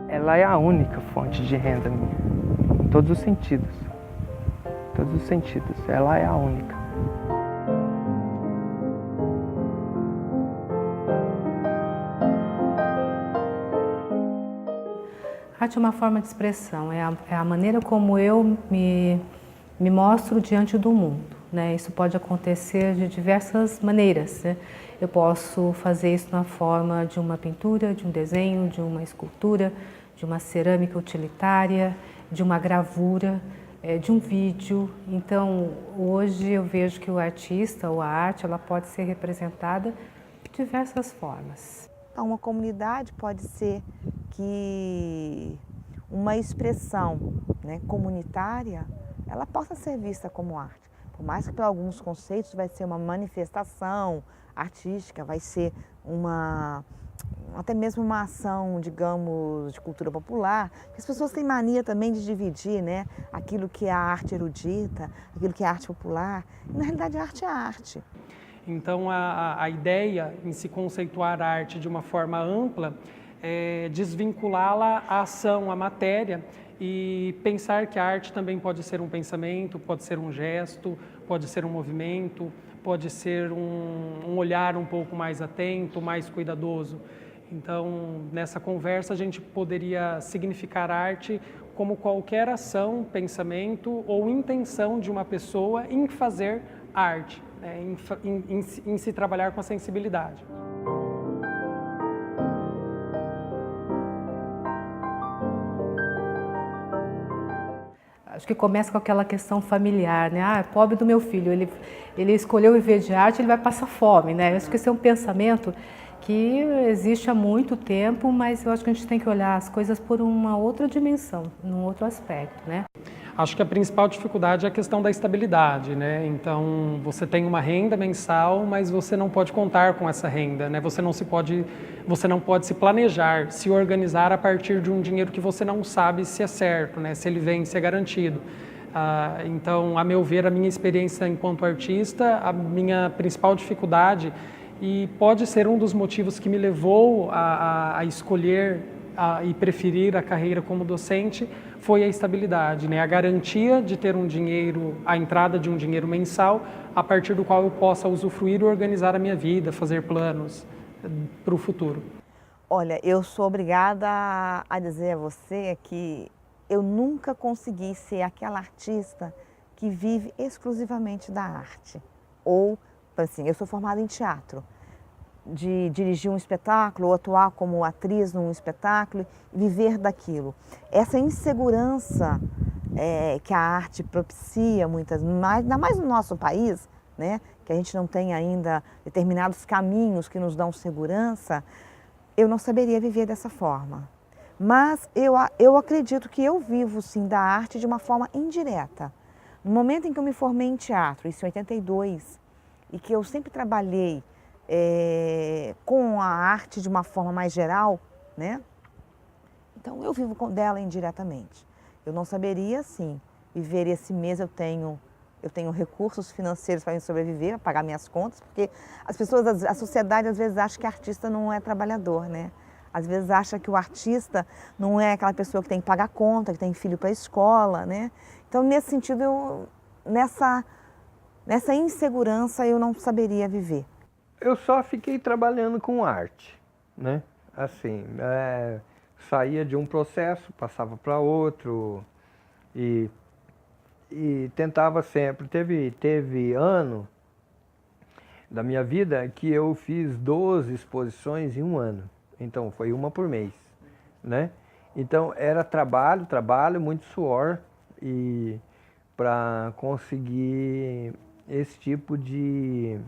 Ela é a única fonte de renda minha, em todos os sentidos. Em todos os sentidos, ela é a única. A arte é uma forma de expressão, é a maneira como eu me mostro diante do mundo, né? Isso pode acontecer de diversas maneiras, né? Eu posso fazer isso na forma de uma pintura, de um desenho, de uma escultura, de uma cerâmica utilitária, de uma gravura, de um vídeo. Então, hoje eu vejo que o artista ou a arte, ela pode ser representada de diversas formas. Então, uma comunidade pode ser que uma expressão, né, comunitária, ela possa ser vista como arte. Por mais que para alguns conceitos vai ser uma manifestação artística, vai ser até mesmo uma ação, digamos, de cultura popular. As pessoas têm mania também de dividir, né, aquilo que é a arte erudita, aquilo que é a arte popular. E, na realidade, a arte é a arte. Então, a ideia em se conceituar a arte de uma forma ampla é desvinculá-la à ação, à matéria, e pensar que a arte também pode ser um pensamento, pode ser um gesto, pode ser um movimento, pode ser um olhar um pouco mais atento, mais cuidadoso. Então, nessa conversa, a gente poderia significar arte como qualquer ação, pensamento ou intenção de uma pessoa em fazer arte, né? em se trabalhar com a sensibilidade. Acho que começa com aquela questão familiar, né? Ah, pobre do meu filho, ele escolheu viver de arte, ele vai passar fome, né? Eu acho que esse é um pensamento que existe há muito tempo, mas eu acho que a gente tem que olhar as coisas por uma outra dimensão, num outro aspecto, né? Acho que a principal dificuldade é a questão da estabilidade, né? Então, você tem uma renda mensal, mas você não pode contar com essa renda, né? Você não pode se planejar, se organizar a partir de um dinheiro que você não sabe se é certo, né? Se ele vem, se é garantido. Então, a meu ver, a minha experiência enquanto artista, a minha principal dificuldade, e pode ser um dos motivos que me levou a escolher e preferir a carreira como docente, foi a estabilidade, né? A garantia de ter um dinheiro, a entrada de um dinheiro mensal, a partir do qual eu possa usufruir e organizar a minha vida, fazer planos para o futuro. Olha, eu sou obrigada a dizer a você que eu nunca consegui ser aquela artista que vive exclusivamente da arte. Ou, assim, eu sou formada em teatro, de dirigir um espetáculo ou atuar como atriz num espetáculo e viver daquilo. Essa insegurança que a arte propicia ainda mais no nosso país, né, que a gente não tem ainda determinados caminhos que nos dão segurança, eu não saberia viver dessa forma. Mas eu acredito que eu vivo, sim, da arte de uma forma indireta. No momento em que eu me formei em teatro, isso em 82, e que eu sempre trabalhei com a arte de uma forma mais geral, né? Então eu vivo dela indiretamente. Eu não saberia, assim, viver esse mês eu tenho recursos financeiros para me sobreviver, para pagar minhas contas, porque as pessoas, a sociedade às vezes acha que artista não é trabalhador, né? Às vezes acha que o artista não é aquela pessoa que tem que pagar conta, que tem filho para a escola, né? Então, nesse sentido, nessa insegurança eu não saberia viver. Eu só fiquei trabalhando com arte, né? Assim, saía de um processo, passava para outro e tentava sempre. Teve ano da minha vida que eu fiz 12 exposições em um ano. Então, foi uma por mês, né? Então, era trabalho, muito suor e para conseguir esse tipo de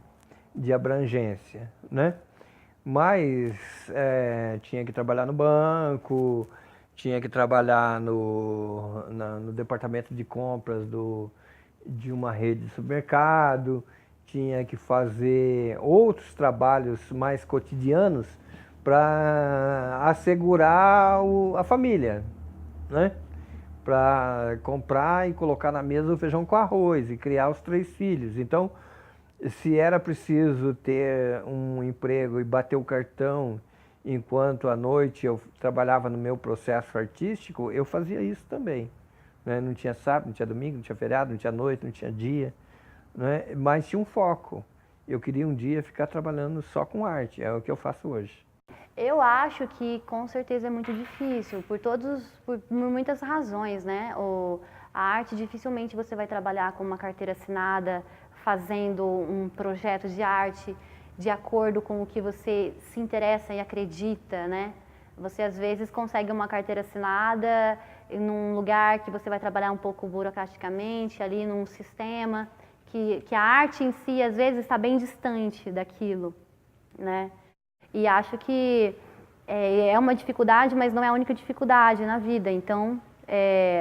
abrangência, né? Mas tinha que trabalhar no banco, tinha que trabalhar no departamento de compras de uma rede de supermercado, tinha que fazer outros trabalhos mais cotidianos para assegurar a família, né? Para comprar e colocar na mesa o feijão com arroz e criar os 3 filhos. Então, se era preciso ter um emprego e bater o cartão enquanto à noite eu trabalhava no meu processo artístico, eu fazia isso também, né? Não tinha sábado, não tinha domingo, não tinha feriado, não tinha noite, não tinha dia, né? Mas tinha um foco. Eu queria um dia ficar trabalhando só com arte, é o que eu faço hoje. Eu acho que com certeza é muito difícil, por muitas razões, né? A arte dificilmente você vai trabalhar com uma carteira assinada, fazendo um projeto de arte de acordo com o que você se interessa e acredita, né? Você às vezes consegue uma carteira assinada num lugar que você vai trabalhar um pouco burocraticamente, ali num sistema, que a arte em si às vezes está bem distante daquilo, né? E acho que é uma dificuldade, mas não é a única dificuldade na vida. Então,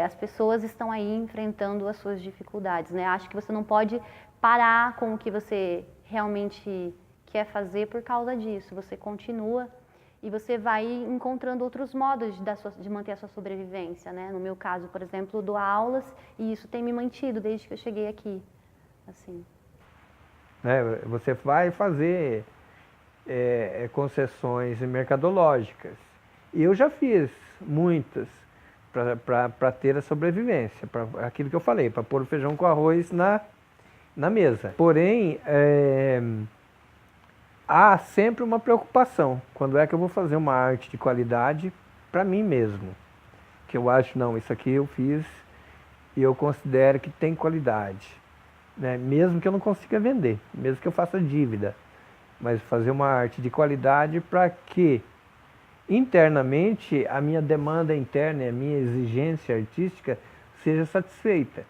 as pessoas estão aí enfrentando as suas dificuldades, né? Acho que você não pode parar com o que você realmente quer fazer por causa disso. Você continua e você vai encontrando outros modos de manter a sua sobrevivência, né? No meu caso, por exemplo, eu dou aulas e isso tem me mantido desde que eu cheguei aqui, assim. Você vai fazer concessões mercadológicas. E eu já fiz muitas para ter a sobrevivência, para aquilo que eu falei, para pôr o feijão com arroz na mesa. Porém, há sempre uma preocupação. Quando é que eu vou fazer uma arte de qualidade para mim mesmo? Que eu acho, não, isso aqui eu fiz e eu considero que tem qualidade, né? Mesmo que eu não consiga vender, mesmo que eu faça dívida. Mas fazer uma arte de qualidade para que internamente a minha demanda interna e a minha exigência artística seja satisfeita.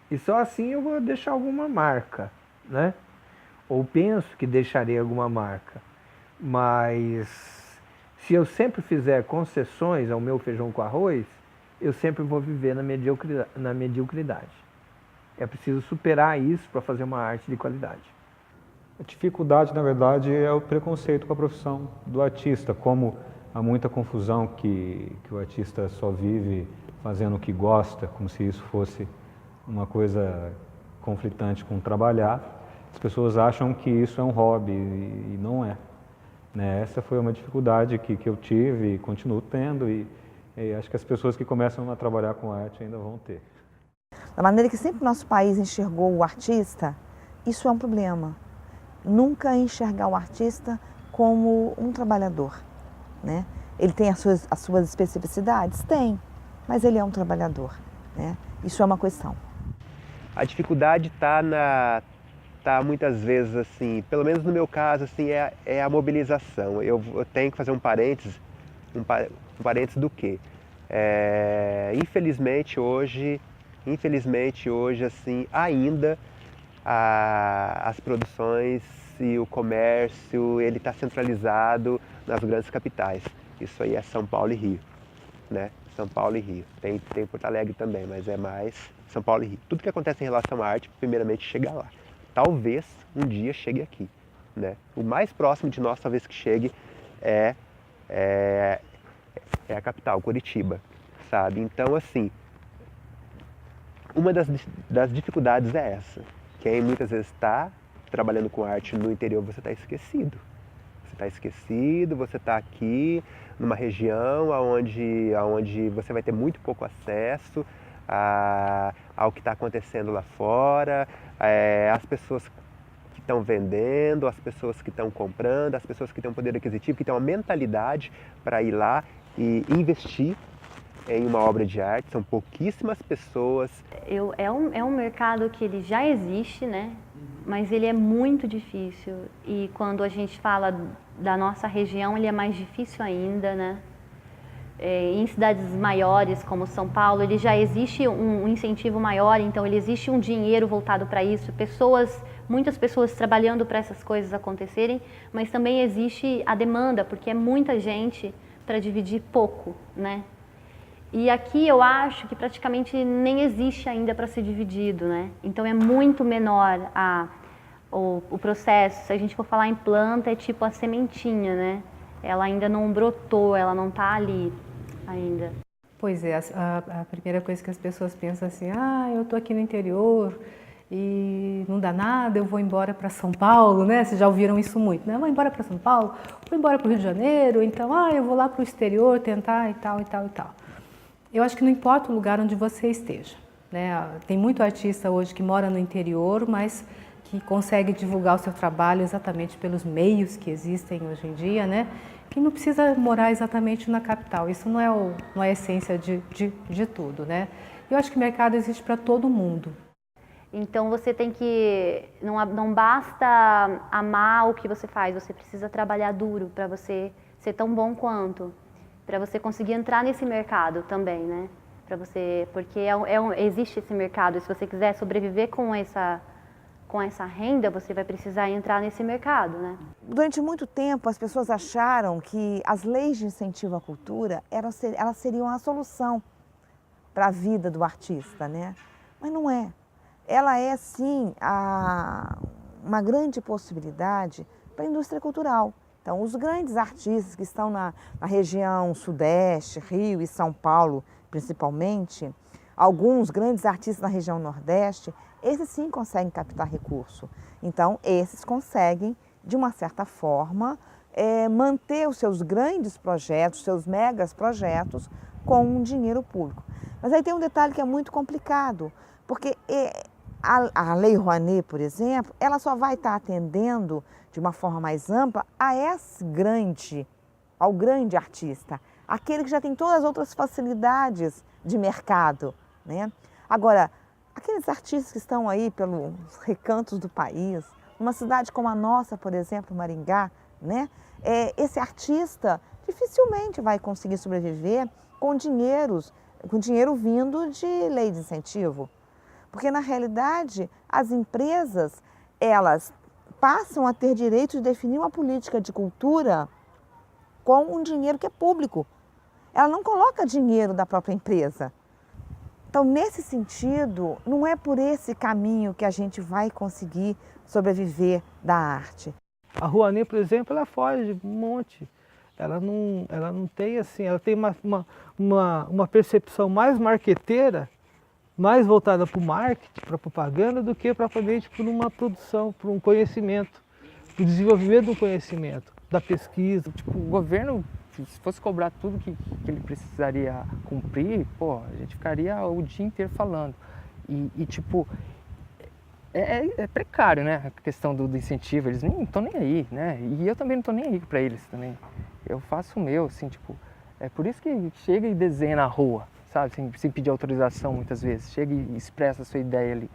E só assim eu vou deixar alguma marca, né? Ou penso que deixarei alguma marca. Mas se eu sempre fizer concessões ao meu feijão com arroz, eu sempre vou viver na mediocridade. É preciso superar isso para fazer uma arte de qualidade. A dificuldade, na verdade, é o preconceito com a profissão do artista, como há muita confusão que o artista só vive fazendo o que gosta, como se isso fosse uma coisa conflitante com trabalhar. As pessoas acham que isso é um hobby e não é, né? Essa foi uma dificuldade que eu tive e continuo tendo e acho que as pessoas que começam a trabalhar com arte ainda vão ter. Da maneira que sempre nosso país enxergou o artista, isso é um problema. Nunca enxergar o artista como um trabalhador, né? Ele tem as suas especificidades? Tem, mas ele é um trabalhador, né? Isso é uma questão. A dificuldade tá muitas vezes assim, pelo menos no meu caso, assim, é a mobilização. Eu tenho que fazer um parênteses do quê? Infelizmente hoje, assim, ainda as produções e o comércio, ele está centralizado nas grandes capitais. Isso aí é São Paulo e Rio, né? São Paulo e Rio. Tem Porto Alegre também, mas é mais São Paulo e Rio. Tudo que acontece em relação à arte, primeiramente, chega lá. Talvez um dia chegue aqui, né? O mais próximo de nós, talvez que chegue, é a capital, Curitiba, sabe? Então, assim, uma das dificuldades é essa. Quem muitas vezes está trabalhando com arte no interior, você está esquecido. Você está esquecido, você está aqui numa região onde você vai ter muito pouco acesso ao que está acontecendo lá fora, as pessoas que estão vendendo, as pessoas que estão comprando, as pessoas que têm um poder aquisitivo, que têm uma mentalidade para ir lá e investir em uma obra de arte. São pouquíssimas pessoas. É um mercado que ele já existe, né? Mas ele é muito difícil. E quando a gente fala da nossa região, ele é mais difícil ainda, né? em cidades maiores como São Paulo, ele já existe um incentivo maior, então ele existe um dinheiro voltado para isso, muitas pessoas trabalhando para essas coisas acontecerem, mas também existe a demanda, porque é muita gente para dividir pouco, né? E aqui eu acho que praticamente nem existe ainda para ser dividido, né? Então é muito menor o processo. Se a gente for falar em planta, é tipo a sementinha, né? Ela ainda não brotou, ela não está ali ainda. Pois é, a primeira coisa que as pessoas pensam assim, eu estou aqui no interior e não dá nada, eu vou embora para São Paulo, né? Vocês já ouviram isso muito, né? Eu vou embora para São Paulo, vou embora para o Rio de Janeiro, então, eu vou lá para o exterior tentar e tal, e tal, e tal. Eu acho que não importa o lugar onde você esteja, né? Tem muito artista hoje que mora no interior, mas que consegue divulgar o seu trabalho exatamente pelos meios que existem hoje em dia, né? Que não precisa morar exatamente na capital. Isso não é a essência de tudo, né? Eu acho que o mercado existe para todo mundo. Então você tem que, não basta amar o que você faz, você precisa trabalhar duro para você ser tão bom quanto, para você conseguir entrar nesse mercado também, né? Porque existe esse mercado, e se você quiser sobreviver com essa renda, você vai precisar entrar nesse mercado, né? Durante muito tempo, as pessoas acharam que as leis de incentivo à cultura, elas seriam a solução para a vida do artista, né? Mas não é. Ela é, sim, uma grande possibilidade para a indústria cultural. Então, os grandes artistas que estão na região Sudeste, Rio e São Paulo, principalmente, alguns grandes artistas na região Nordeste, esses sim conseguem captar recurso. Então, esses conseguem, de uma certa forma, manter os seus grandes projetos, seus megas projetos, com um dinheiro público. Mas aí tem um detalhe que é muito complicado, porque a Lei Rouanet, por exemplo, ela só vai estar atendendo de uma forma mais ampla ao grande artista, aquele que já tem todas as outras facilidades de mercado, né? Agora, aqueles artistas que estão aí pelos recantos do país, numa cidade como a nossa, por exemplo, Maringá, né? Esse artista dificilmente vai conseguir sobreviver com dinheiro vindo de lei de incentivo. Porque, na realidade, as empresas, elas passam a ter direito de definir uma política de cultura com um dinheiro que é público. Ela não coloca dinheiro da própria empresa. Então, nesse sentido, não é por esse caminho que a gente vai conseguir sobreviver da arte. A Rouanet, por exemplo, ela foge de um monte. Ela não tem assim, ela tem uma percepção mais marqueteira, mais voltada para o marketing, para a propaganda, do que propriamente por uma produção, por um conhecimento, para o desenvolvimento do conhecimento, da pesquisa. Tipo, o governo, se fosse cobrar tudo que ele precisaria cumprir, a gente ficaria o dia inteiro falando. Tipo, é precário, né, a questão do incentivo, eles nem estão nem aí, né, e eu também não estou nem aí para eles também. Eu faço o meu, assim, tipo, é por isso que chega e desenha na rua, sabe, sem pedir autorização muitas vezes, chega e expressa a sua ideia ali.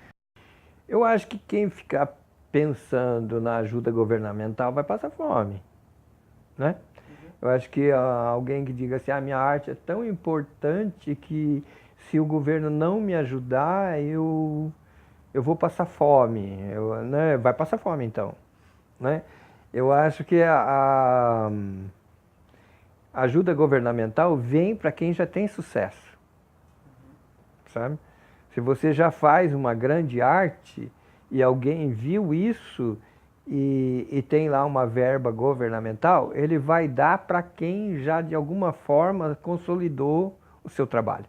Eu acho que quem ficar pensando na ajuda governamental vai passar fome, né? Eu acho que alguém que diga assim, minha arte é tão importante que se o governo não me ajudar, eu vou passar fome, né? Vai passar fome então, né? Eu acho que a ajuda governamental vem para quem já tem sucesso, sabe? Se você já faz uma grande arte e alguém viu isso e tem lá uma verba governamental, ele vai dar para quem já de alguma forma consolidou o seu trabalho,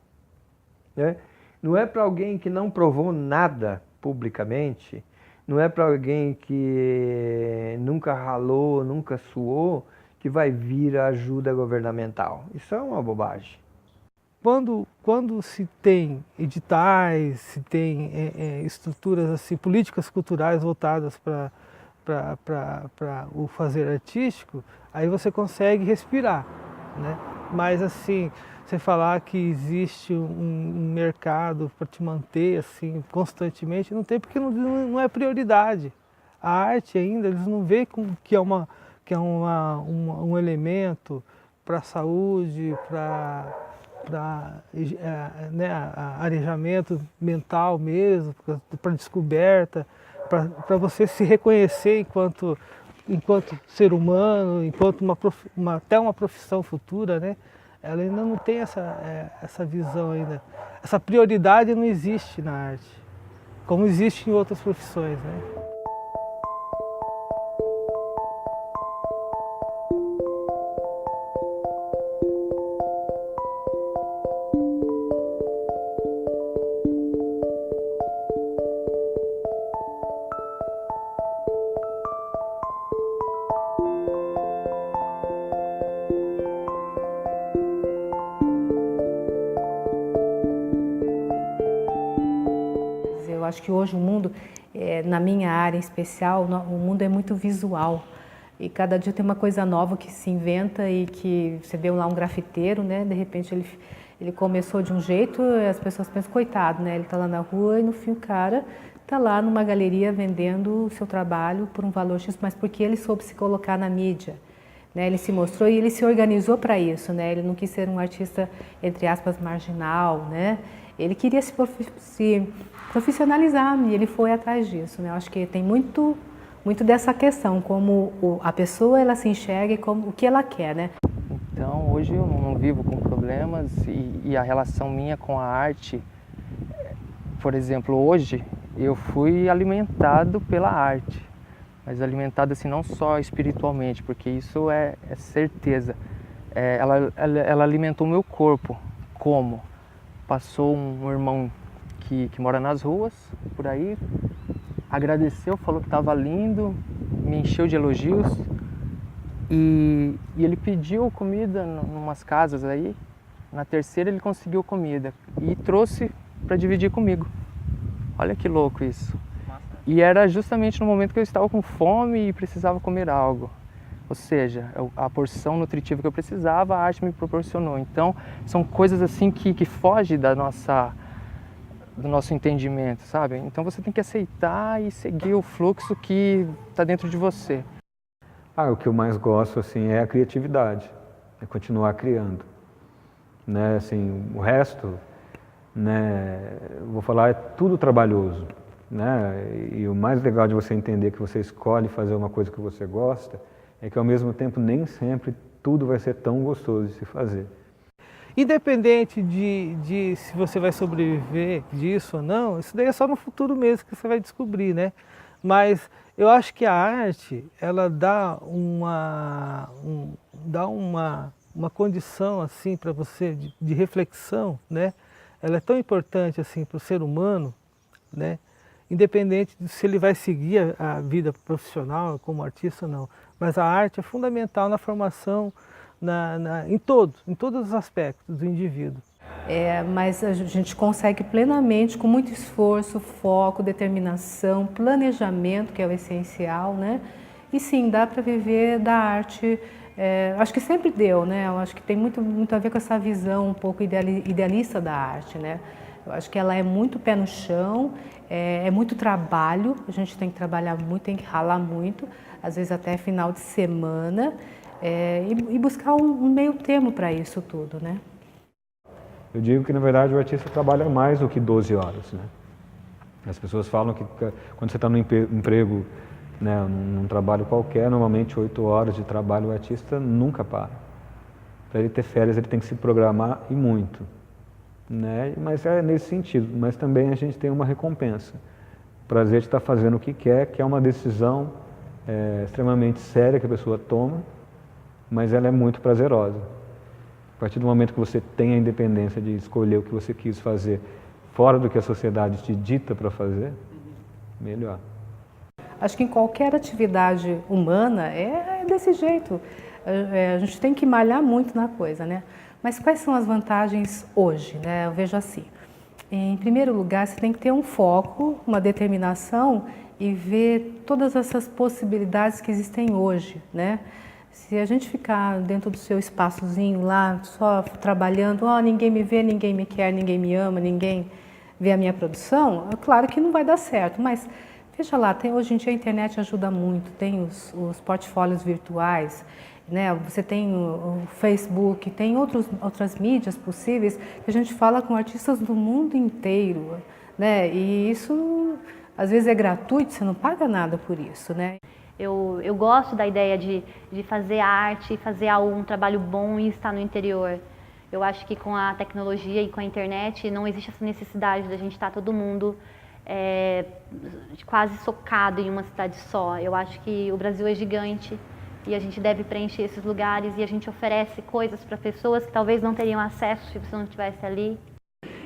né? Não é para alguém que não provou nada publicamente, não é para alguém que nunca ralou, nunca suou, que vai vir a ajuda governamental. Isso é uma bobagem. Quando se tem editais, se tem estruturas, assim, políticas culturais voltadas para o fazer artístico, aí você consegue respirar, né? Mas assim, você falar que existe um mercado para te manter assim constantemente, não tem, porque não é prioridade. A arte ainda, eles não veem que é um elemento a saúde, para né, arejamento mental mesmo, para descoberta, para você se reconhecer enquanto ser humano, enquanto até uma profissão futura, né? Ela ainda não tem essa visão ainda. Essa prioridade não existe na arte, como existe em outras profissões, né? Eu acho que hoje o mundo, na minha área em especial, o mundo é muito visual. E cada dia tem uma coisa nova que se inventa e que você vê lá um grafiteiro, né? De repente ele começou de um jeito e as pessoas pensam, coitado, né? Ele está lá na rua e no fim o cara está lá numa galeria vendendo o seu trabalho por um valor X, mas porque ele soube se colocar na mídia. Né? Ele se mostrou e ele se organizou para isso, né? Ele não quis ser um artista, entre aspas, marginal, né? Ele queria se profissionalizar e ele foi atrás disso, né? Eu acho que tem muito dessa questão, como a pessoa ela se enxerga e como, o que ela quer, né? Então, hoje eu não vivo com problemas e a relação minha com a arte, por exemplo, hoje eu fui alimentado pela arte, mas alimentado assim não só espiritualmente, porque isso é certeza. Ela alimentou o meu corpo. Como? Passou um irmão que mora nas ruas, por aí, agradeceu, falou que estava lindo, me encheu de elogios e ele pediu comida em umas casas aí. Na terceira ele conseguiu comida e trouxe para dividir comigo. Olha que louco isso. E era justamente no momento que eu estava com fome e precisava comer algo. Ou seja, a porção nutritiva que eu precisava, a arte me proporcionou. Então, são coisas assim que fogem do nosso entendimento, sabe? Então você tem que aceitar e seguir o fluxo que está dentro de você. O que eu mais gosto assim é a criatividade, é continuar criando, né? Assim, o resto, né? Vou falar, é tudo trabalhoso, né? E o mais legal de você entender que você escolhe fazer uma coisa que você gosta é que ao mesmo tempo nem sempre tudo vai ser tão gostoso de se fazer. Independente de se você vai sobreviver disso ou não, isso daí é só no futuro mesmo que você vai descobrir, né? Mas eu acho que a arte, ela dá uma condição assim para você de reflexão, né? Ela é tão importante assim para o ser humano, né? Independente de se ele vai seguir a vida profissional como artista ou não. Mas a arte é fundamental na formação, em todos os aspectos do indivíduo. Mas a gente consegue plenamente, com muito esforço, foco, determinação, planejamento, que é o essencial, né? E sim, dá para viver da arte. Acho que sempre deu, né? Eu acho que tem muito a ver com essa visão um pouco idealista da arte, né? Eu acho que ela é muito pé no chão, é muito trabalho, a gente tem que trabalhar muito, tem que ralar muito, às vezes até final de semana, e buscar um meio termo para isso tudo, né? Eu digo que, na verdade, o artista trabalha mais do que 12 horas, né? As pessoas falam que quando você está no emprego, né, num trabalho qualquer, normalmente 8 horas de trabalho, o artista nunca para. Para ele ter férias, ele tem que se programar e muito, né? Mas é nesse sentido. Mas também a gente tem uma recompensa. O prazer de estar fazendo o que quer, que é uma decisão extremamente séria que a pessoa toma, mas ela é muito prazerosa. A partir do momento que você tem a independência de escolher o que você quis fazer fora do que a sociedade te dita para fazer, melhor. Acho que em qualquer atividade humana é desse jeito. A gente tem que malhar muito na coisa, né? Mas quais são as vantagens hoje, né? Eu vejo assim. Em primeiro lugar, você tem que ter um foco, uma determinação e ver todas essas possibilidades que existem hoje, né? Se a gente ficar dentro do seu espaçozinho lá, só trabalhando, ninguém me vê, ninguém me quer, ninguém me ama, ninguém vê a minha produção, é claro que não vai dar certo, mas veja lá, hoje em dia a internet ajuda muito, tem os portfólios virtuais, né? Você tem o Facebook, tem outras mídias possíveis que a gente fala com artistas do mundo inteiro, né? E isso às vezes é gratuito, você não paga nada por isso, né? Eu gosto da ideia de fazer arte, fazer um trabalho bom e estar no interior. Eu acho que com a tecnologia e com a internet não existe essa necessidade da gente estar todo mundo quase socado em uma cidade só. Eu acho que o Brasil é gigante e a gente deve preencher esses lugares e a gente oferece coisas para pessoas que talvez não teriam acesso se você não estivesse ali.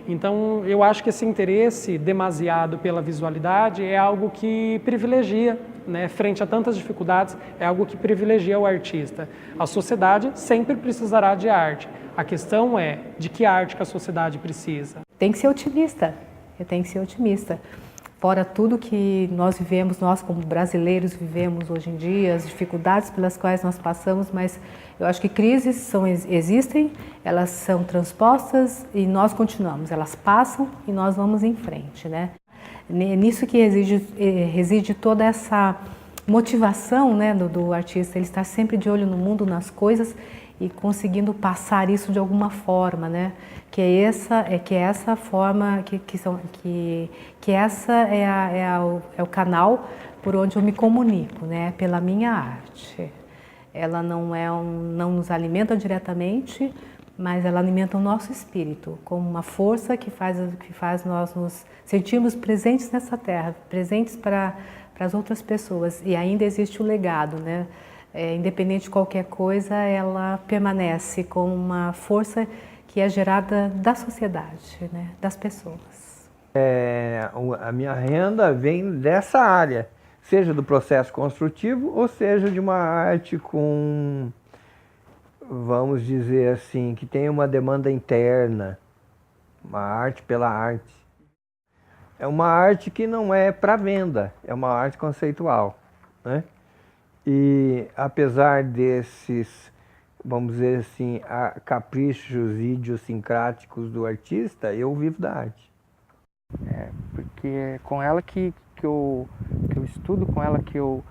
Então, eu acho que esse interesse demasiado pela visualidade é algo que privilegia, né, frente a tantas dificuldades, é algo que privilegia o artista. A sociedade sempre precisará de arte. A questão é de que arte que a sociedade precisa. Tem que ser otimista, tem que ser otimista. Fora tudo que nós vivemos, nós como brasileiros vivemos hoje em dia, as dificuldades pelas quais nós passamos, mas eu acho que crises existem, elas são transpostas e nós continuamos, elas passam e nós vamos em frente, né? Nisso que reside toda essa motivação, né, do artista, ele estar sempre de olho no mundo, nas coisas e conseguindo passar isso de alguma forma, né? Que essa forma, que essa é o canal por onde eu me comunico, né? Pela minha arte. Ela não nos alimenta diretamente, mas ela alimenta o nosso espírito, como uma força que faz nós nos sentirmos presentes nessa terra, presentes para as outras pessoas. E ainda existe o legado, né? Independente de qualquer coisa, ela permanece como uma força que é gerada da sociedade, né? Das pessoas. A minha renda vem dessa área, seja do processo construtivo ou seja de uma arte com, vamos dizer assim, que tem uma demanda interna, uma arte pela arte. É uma arte que não é para venda, é uma arte conceitual, né? E apesar desses, vamos dizer assim, caprichos idiosincráticos do artista, eu vivo da arte. Porque é com ela que eu estudo, com ela que eu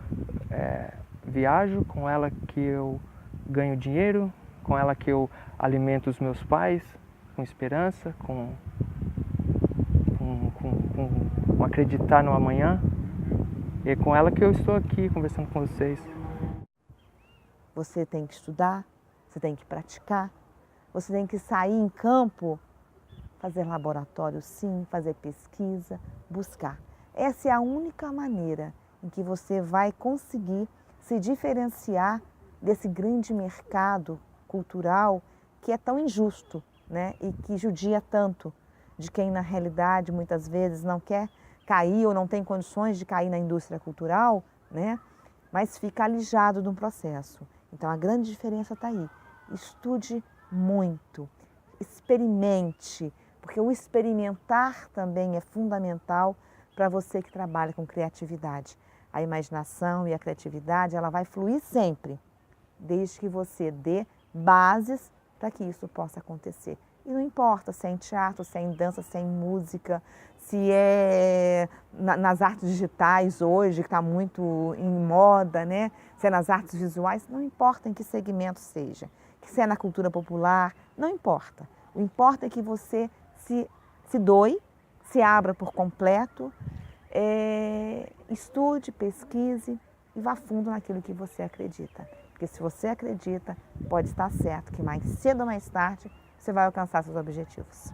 viajo, com ela que eu ganho dinheiro, com ela que eu alimento os meus pais, com esperança, com acreditar no amanhã. E é com ela que eu estou aqui conversando com vocês. Você tem que estudar, você tem que praticar, você tem que sair em campo, fazer laboratório sim, fazer pesquisa, buscar. Essa é a única maneira em que você vai conseguir se diferenciar desse grande mercado cultural que é tão injusto, né? E que judia tanto de quem na realidade muitas vezes não quer cair ou não tem condições de cair na indústria cultural, né? Mas fica alijado de um processo. Então a grande diferença está aí. Estude muito, experimente, porque o experimentar também é fundamental para você que trabalha com criatividade. A imaginação e a criatividade, ela vai fluir sempre, desde que você dê bases para que isso possa acontecer. E não importa se é em teatro, se é em dança, se é em música, se é nas artes digitais hoje, que está muito em moda, né? Se é nas artes visuais, não importa em que segmento seja. Se é na cultura popular, não importa. O importa é que você se doe, se abra por completo, estude, pesquise e vá fundo naquilo que você acredita. Porque se você acredita, pode estar certo que mais cedo ou mais tarde você vai alcançar seus objetivos.